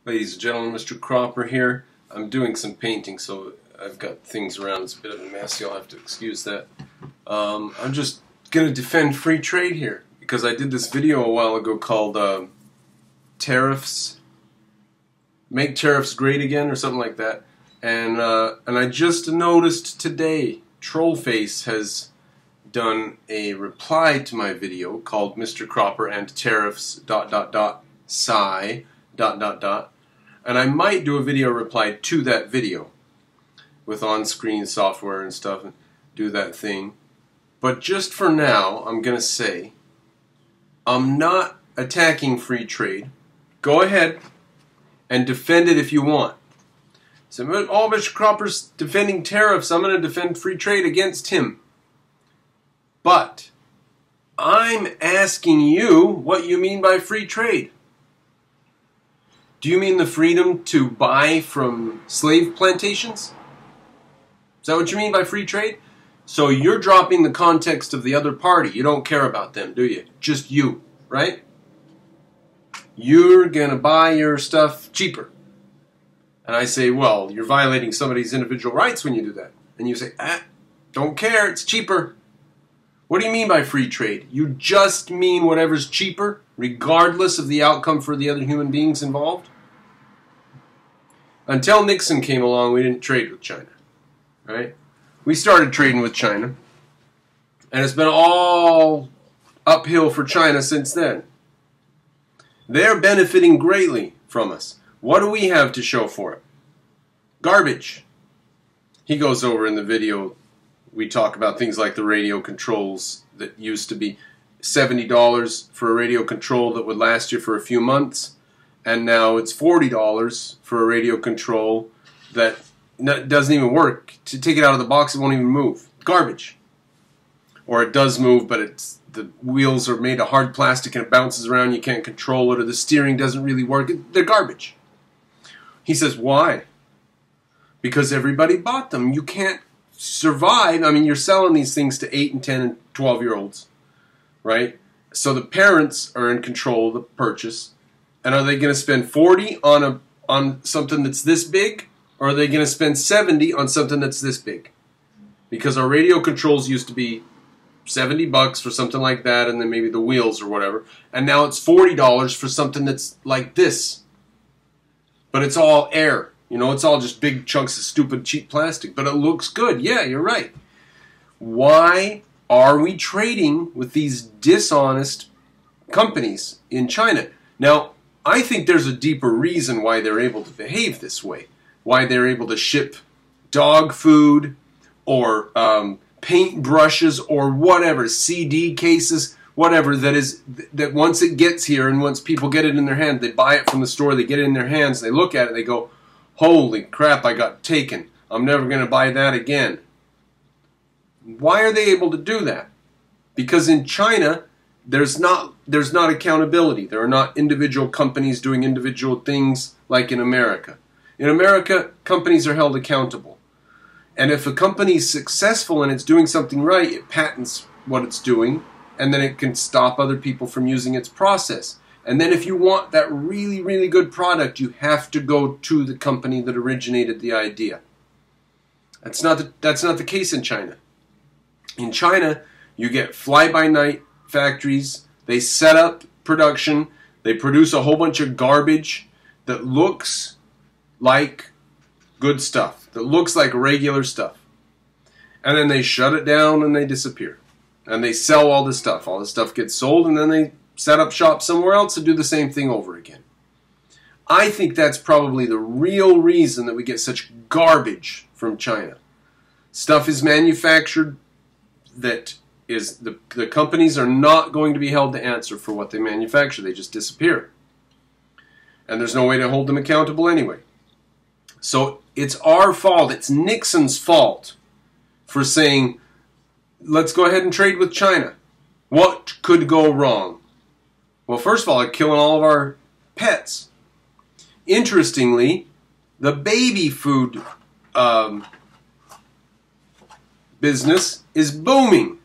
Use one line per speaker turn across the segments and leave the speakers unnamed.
Ladies and gentlemen, Mr. Cropper here. I'm doing some painting, so I've got things around. It's a bit of a mess. You'll have to excuse that. I'm just going to defend free trade here, because I did this video a while ago called Tariffs, Make Tariffs Great Again, or something like that. And I just noticed today, Trollface has done a reply to my video called Mr. Cropper and Tariffs ... Sigh ... And I might do a video reply to that video with on-screen software and stuff and do that thing. But just for now, I'm going to say I'm not attacking free trade. Go ahead and defend it if you want. So, oh, Mr. Cropper's defending tariffs. I'm going to defend free trade against him. But I'm asking you what you mean by free trade. Do you mean the freedom to buy from slave plantations? Is that what you mean by free trade? So you're dropping the context of the other party. You don't care about them, do you? Just you, right? You're going to buy your stuff cheaper. And I say, well, you're violating somebody's individual rights when you do that. And you say, don't care, it's cheaper. What do you mean by free trade? You just mean whatever's cheaper, regardless of the outcome for the other human beings involved? Until Nixon came along, we didn't trade with China, right? We started trading with China, and it's been all uphill for China since then. They're benefiting greatly from us. What do we have to show for it? Garbage. He goes over in the video, we talk about things like the radio controls that used to be $70 for a radio control that would last you for a few months. And now it's $40 for a radio control that doesn't even work. To take it out of the box, it won't even move. Garbage. Or it does move, but the wheels are made of hard plastic and it bounces around, you can't control it, or the steering doesn't really work. They're garbage. He says, why? Because everybody bought them. You can't survive. I mean, you're selling these things to 8 and 10 and 12-year-olds, right? So the parents are in control of the purchase. And are they going to spend 40 on something that's this big, or are they going to spend 70 on something that's this big? Because our radio controls used to be $70 for something like that, and then maybe the wheels or whatever, and now it's $40 for something that's like this. But it's all air. You know, it's all just big chunks of stupid cheap plastic, but it looks good. Yeah, you're right. Why are we trading with these dishonest companies in China? Now, I think there's a deeper reason why they're able to behave this way. Why they're able to ship dog food or paint brushes or whatever, CD cases, whatever, that once it gets here and once people get it in their hand, they buy it from the store, they get it in their hands, they look at it, they go, holy crap, I got taken. I'm never going to buy that again. Why are they able to do that? Because in China, there's not accountability. There are not individual companies doing individual things like in America. In America, companies are held accountable. And if a company is successful and it's doing something right, it patents what it's doing, and then it can stop other people from using its process. And then if you want that really, really good product, you have to go to the company that originated the idea. That's not the case in China. In China, you get fly-by-night factories, they set up production, they produce a whole bunch of garbage that looks like good stuff, that looks like regular stuff. And then they shut it down and they disappear. And they sell all this stuff. All this stuff gets sold and then they set up shop somewhere else and do the same thing over again. I think that's probably the real reason that we get such garbage from China. Stuff is manufactured that the companies are not going to be held to answer for what they manufacture. They just disappear. And there's no way to hold them accountable anyway. So it's our fault. It's Nixon's fault for saying, let's go ahead and trade with China. What could go wrong? Well, first of all, it's killing all of our pets. Interestingly, the baby food business is booming.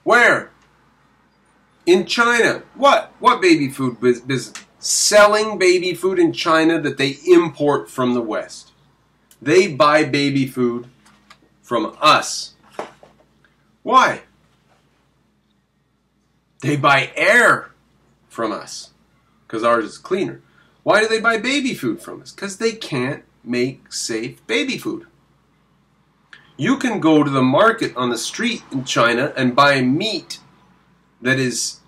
Where? In China. What? What baby food business? selling baby food in China that they import from the West. They buy baby food from us. Why? They buy air from us because ours is cleaner. Why do they buy baby food from us? Because they can't make safe baby food. You can go to the market on the street in China and buy meat that is,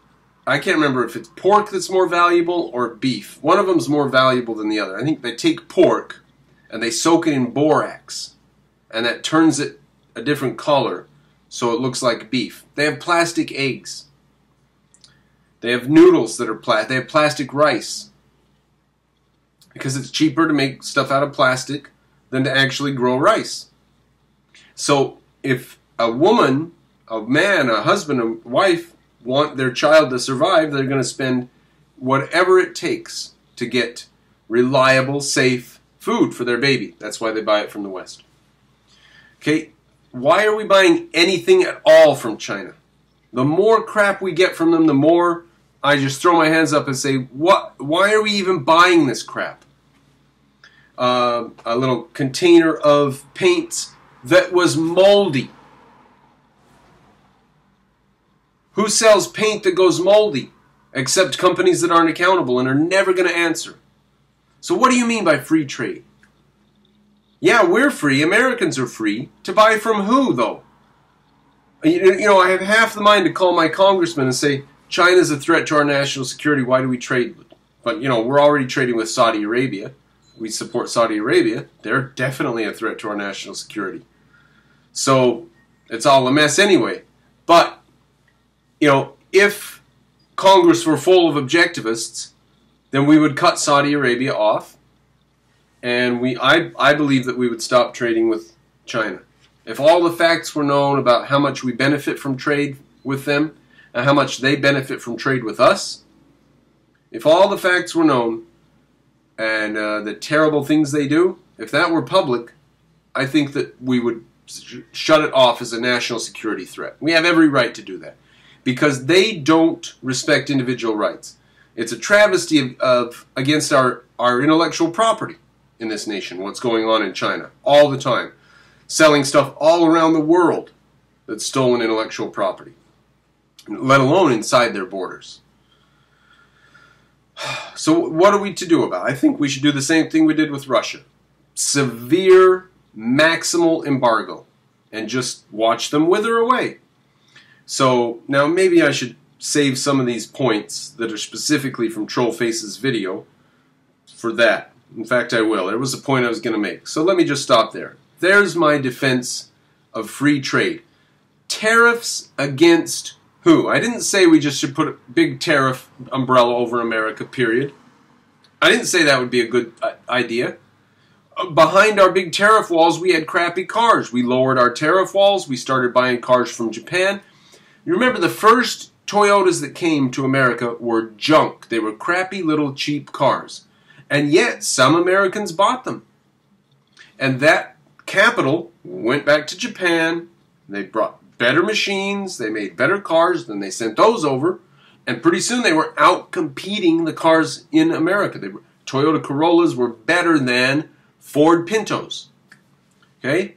I can't remember if it's pork that's more valuable or beef. One of them is more valuable than the other. I think they take pork and they soak it in borax, and that turns it a different color so it looks like beef. They have plastic eggs. They have noodles that are plastic. They have plastic rice because it's cheaper to make stuff out of plastic than to actually grow rice. So if a woman, a man, a husband, a wife want their child to survive, they're going to spend whatever it takes to get reliable, safe food for their baby. That's why they buy it from the West. Okay, why are we buying anything at all from China? The more crap we get from them, the more I just throw my hands up and say, why are we even buying this crap? A little container of paints that was moldy. Who sells paint that goes moldy? Except companies that aren't accountable and are never going to answer. So what do you mean by free trade? Yeah, we're free. Americans are free. To buy from who, though? You know, I have half the mind to call my congressman and say, China's a threat to our national security. Why do we trade? But, you know, we're already trading with Saudi Arabia. We support Saudi Arabia. They're definitely a threat to our national security. So it's all a mess anyway. But, you know, if Congress were full of objectivists, then we would cut Saudi Arabia off. And I believe that we would stop trading with China. If all the facts were known about how much we benefit from trade with them and how much they benefit from trade with us, if all the facts were known and the terrible things they do, if that were public, I think that we would shut it off as a national security threat. We have every right to do that because they don't respect individual rights. It's a travesty of against our intellectual property in this nation, what's going on in China all the time. Selling stuff all around the world that's stolen intellectual property, let alone inside their borders. So what are we to do about it? I think we should do the same thing we did with Russia. Severe, maximal embargo. And just watch them wither away. So now maybe I should save some of these points that are specifically from Trollface's video for that. In fact, I will. There was a point I was going to make. So let me just stop there. There's my defense of free trade. Tariffs against who? I didn't say we just should put a big tariff umbrella over America, period. I didn't say that would be a good idea. Behind our big tariff walls, we had crappy cars. We lowered our tariff walls. We started buying cars from Japan. You remember the first Toyotas that came to America were junk. They were crappy little cheap cars. And yet, some Americans bought them. And that capital went back to Japan. They brought better machines. They made better cars. Then they sent those over. And pretty soon they were out-competing the cars in America. Toyota Corollas were better than Ford Pintos. Okay?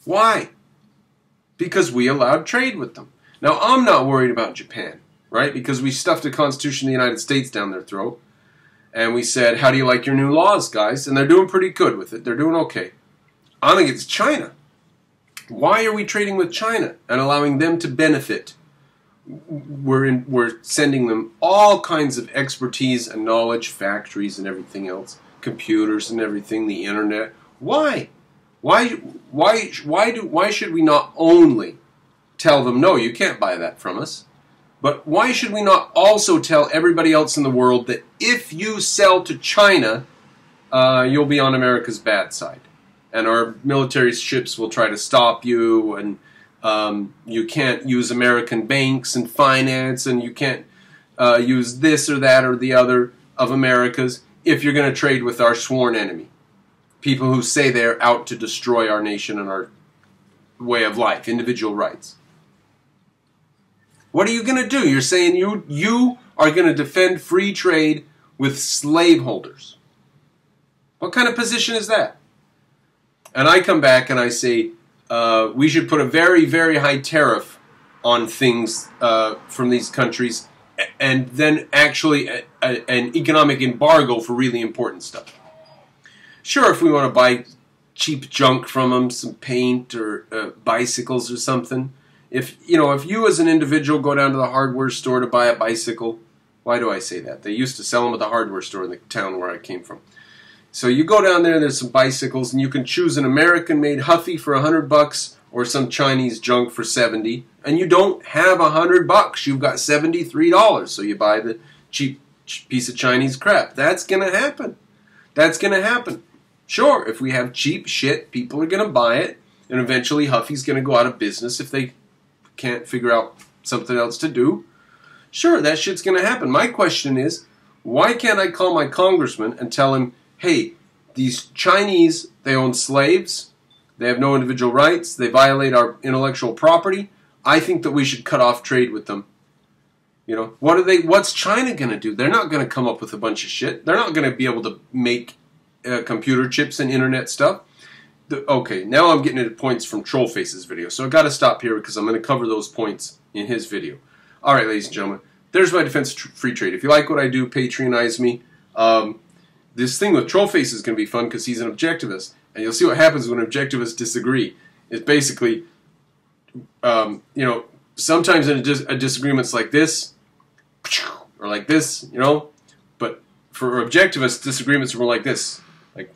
Why? Because we allowed trade with them. Now, I'm not worried about Japan, right? Because we stuffed the Constitution of the United States down their throat. And we said, how do you like your new laws, guys? And they're doing pretty good with it. They're doing okay. I think it's China. Why are we trading with China and allowing them to benefit? We're sending them all kinds of expertise and knowledge, factories and everything else, computers and everything, the internet. Why? Why should we not only tell them, no, you can't buy that from us, but why should we not also tell everybody else in the world that if you sell to China, you'll be on America's bad side, and our military ships will try to stop you, and you can't use American banks and finance, and you can't use this or that or the other of America's if you're going to trade with our sworn enemy. People who say they're out to destroy our nation and our way of life, individual rights. What are you going to do? You're saying you are going to defend free trade with slaveholders. What kind of position is that? And I come back and I say, we should put a very, very high tariff on things from these countries, and then actually an economic embargo for really important stuff. Sure, if we want to buy cheap junk from them, some paint or bicycles or something. If you as an individual go down to the hardware store to buy a bicycle, why do I say that? They used to sell them at the hardware store in the town where I came from. So you go down there and there's some bicycles, and you can choose an American-made Huffy for $100 or some Chinese junk for $70, and you don't have $100. You've got $73, so you buy the cheap piece of Chinese crap. That's going to happen. That's going to happen. Sure, if we have cheap shit, people are going to buy it, and eventually Huffy's going to go out of business if they can't figure out something else to do. Sure, that shit's going to happen. My question is, why can't I call my congressman and tell him, hey, these Chinese, they own slaves, they have no individual rights, they violate our intellectual property, I think that we should cut off trade with them. You know, what's China going to do? They're not going to come up with a bunch of shit. They're not going to be able to make computer chips and internet stuff. Okay, now I'm getting into points from Trollface's video, so I've got to stop here because I'm going to cover those points in his video. All right, ladies and gentlemen, there's my defense of free trade. If you like what I do, Patreonize me. This thing with Trollface is going to be fun because he's an objectivist, and you'll see what happens when objectivists disagree. It's basically, sometimes in a disagreement's like this, or like this, but for objectivists, disagreements are more like this, like,